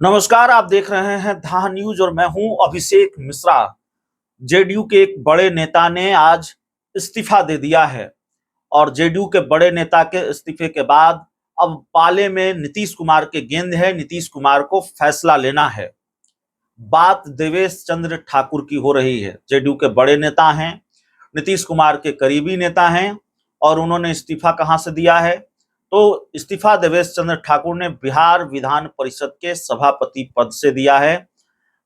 नमस्कार, आप देख रहे हैं धा न्यूज और मैं हूं अभिषेक मिश्रा। जेडीयू के एक बड़े नेता ने आज इस्तीफा दे दिया है और जेडीयू के बड़े नेता के इस्तीफे के बाद अब पाले में नीतीश कुमार के गेंद है। नीतीश कुमार को फैसला लेना है। बात देवेश चंद्र ठाकुर की हो रही है। जेडीयू के बड़े नेता हैं, नीतीश कुमार के करीबी नेता हैं और उन्होंने इस्तीफा कहां से दिया है? तो इस्तीफा देवेश चंद्र ठाकुर ने बिहार विधान परिषद के सभापति पद से दिया है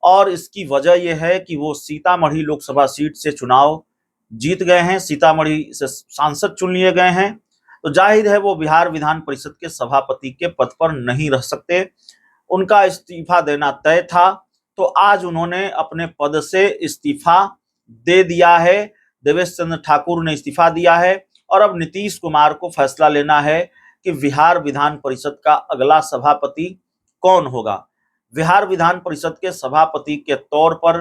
और इसकी वजह यह है कि वो सीतामढ़ी लोकसभा सीट से चुनाव जीत गए हैं, सीतामढ़ी से सांसद चुन लिए गए हैं। तो जाहिर है वो बिहार विधान परिषद के सभापति के पद पर नहीं रह सकते, उनका इस्तीफा देना तय था। तो आज उन्होंने अपने पद से इस्तीफा दे दिया है। देवेश चंद्र ठाकुर ने इस्तीफा दिया है और अब नीतीश कुमार को फैसला लेना है कि बिहार विधान परिषद का अगला सभापति कौन होगा। बिहार विधान परिषद के सभापति के तौर पर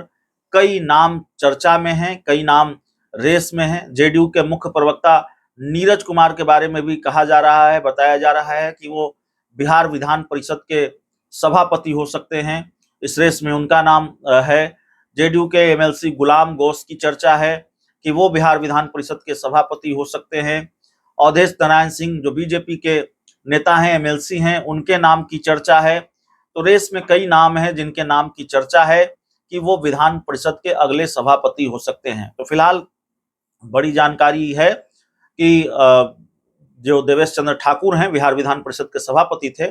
कई नाम चर्चा में हैं, कई नाम रेस में हैं। जेडीयू के मुख्य प्रवक्ता नीरज कुमार के बारे में भी कहा जा रहा है, बताया जा रहा है कि वो बिहार विधान परिषद के सभापति हो सकते हैं। इस रेस में उनका नाम है। जेडीयू के एमएलसी गुलाम गौस की चर्चा है कि वो बिहार विधान परिषद के सभापति हो सकते हैं। अवधेश नारायण सिंह जो बीजेपी के नेता हैं, एमएलसी हैं, उनके नाम की चर्चा है। तो रेस में कई नाम हैं जिनके नाम की चर्चा है कि वो विधान परिषद के अगले सभापति हो सकते हैं। तो फिलहाल बड़ी जानकारी है कि जो देवेश चंद्र ठाकुर हैं, बिहार विधान परिषद के सभापति थे,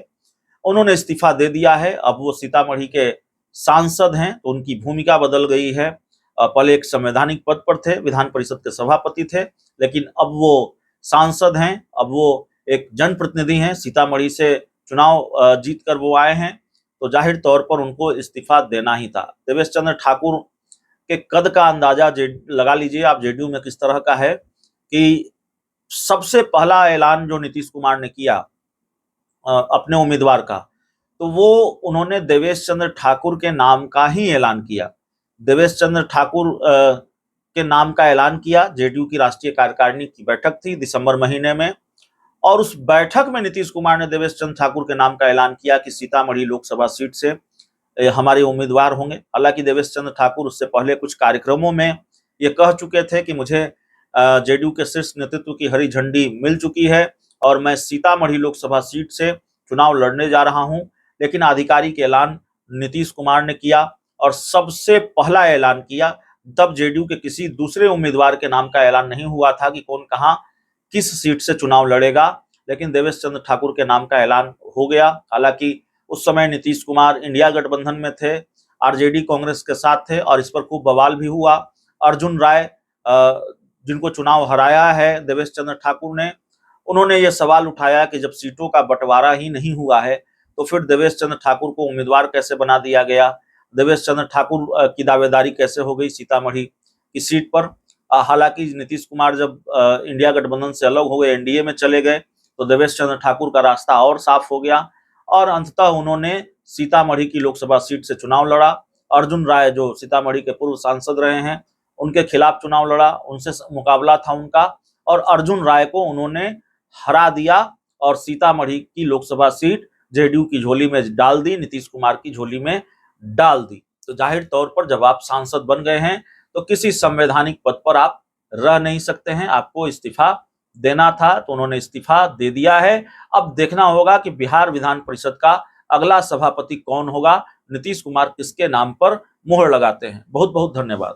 उन्होंने इस्तीफा दे दिया है। अब वो सीतामढ़ी के सांसद हैं, तो उनकी भूमिका बदल गई है। पहले एक संवैधानिक पद पर थे, विधान परिषद के सभापति थे, लेकिन अब वो सांसद हैं, अब वो एक जनप्रतिनिधि हैं। सीतामढ़ी से चुनाव जीत कर वो आए हैं, तो जाहिर तौर पर उनको इस्तीफा देना ही था। देवेश चंद्र ठाकुर के कद का अंदाजा लगा लीजिए आप जेडीयू में किस तरह का है कि सबसे पहला ऐलान जो नीतीश कुमार ने किया अपने उम्मीदवार का, तो वो उन्होंने देवेश चंद्र ठाकुर के नाम का ही ऐलान किया। देवेश चंद्र ठाकुर के नाम का ऐलान किया। जेडीयू की राष्ट्रीय कार्यकारिणी की बैठक थी दिसंबर महीने में और उस बैठक में नीतीश कुमार ने देवेश चंद्र ठाकुर के नाम का ऐलान किया कि सीतामढ़ी लोकसभा सीट से हमारे उम्मीदवार होंगे। हालांकि देवेश चंद्र ठाकुर उससे पहले कुछ कार्यक्रमों में ये कह चुके थे कि मुझे जेडीयू के शीर्ष नेतृत्व की हरी झंडी मिल चुकी है और मैं सीतामढ़ी लोकसभा सीट से चुनाव लड़ने जा रहा हूं। लेकिन आधिकारिक ऐलान नीतीश कुमार ने किया और सबसे पहला ऐलान किया। तब जेडीयू के किसी दूसरे उम्मीदवार के नाम का ऐलान नहीं हुआ था कि कौन कहां किस सीट से चुनाव लड़ेगा, लेकिन देवेश चंद्र ठाकुर के नाम का ऐलान हो गया। हालांकि उस समय नीतीश कुमार इंडिया गठबंधन में थे, आरजेडी कांग्रेस के साथ थे और इस पर खूब बवाल भी हुआ। अर्जुन राय जिनको चुनाव हराया है देवेश चंद्र ठाकुर ने, उन्होंने ये सवाल उठाया कि जब सीटों का बंटवारा ही नहीं हुआ है तो फिर देवेश चंद्र ठाकुर को उम्मीदवार कैसे बना दिया गया, देवेश चंद्र ठाकुर की दावेदारी कैसे हो गई सीतामढ़ी की सीट पर। हालांकि नीतीश कुमार जब इंडिया गठबंधन से अलग हो गए, एनडीए में चले गए, तो देवेश चंद्र ठाकुर का रास्ता और साफ हो गया और अंततः उन्होंने सीतामढ़ी की लोकसभा सीट से चुनाव लड़ा। अर्जुन राय जो सीतामढ़ी के पूर्व सांसद रहे हैं, उनके खिलाफ चुनाव लड़ा, उनसे मुकाबला था उनका और अर्जुन राय को उन्होंने हरा दिया और सीतामढ़ी की लोकसभा सीट जेडीयू की झोली में डाल दी, नीतीश कुमार की झोली में डाल दी। तो जाहिर तौर पर जब आप सांसद बन गए हैं तो किसी संवैधानिक पद पर आप रह नहीं सकते हैं, आपको इस्तीफा देना था, तो उन्होंने इस्तीफा दे दिया है। अब देखना होगा कि बिहार विधान परिषद का अगला सभापति कौन होगा, नीतीश कुमार किसके नाम पर मुहर लगाते हैं। बहुत बहुत धन्यवाद।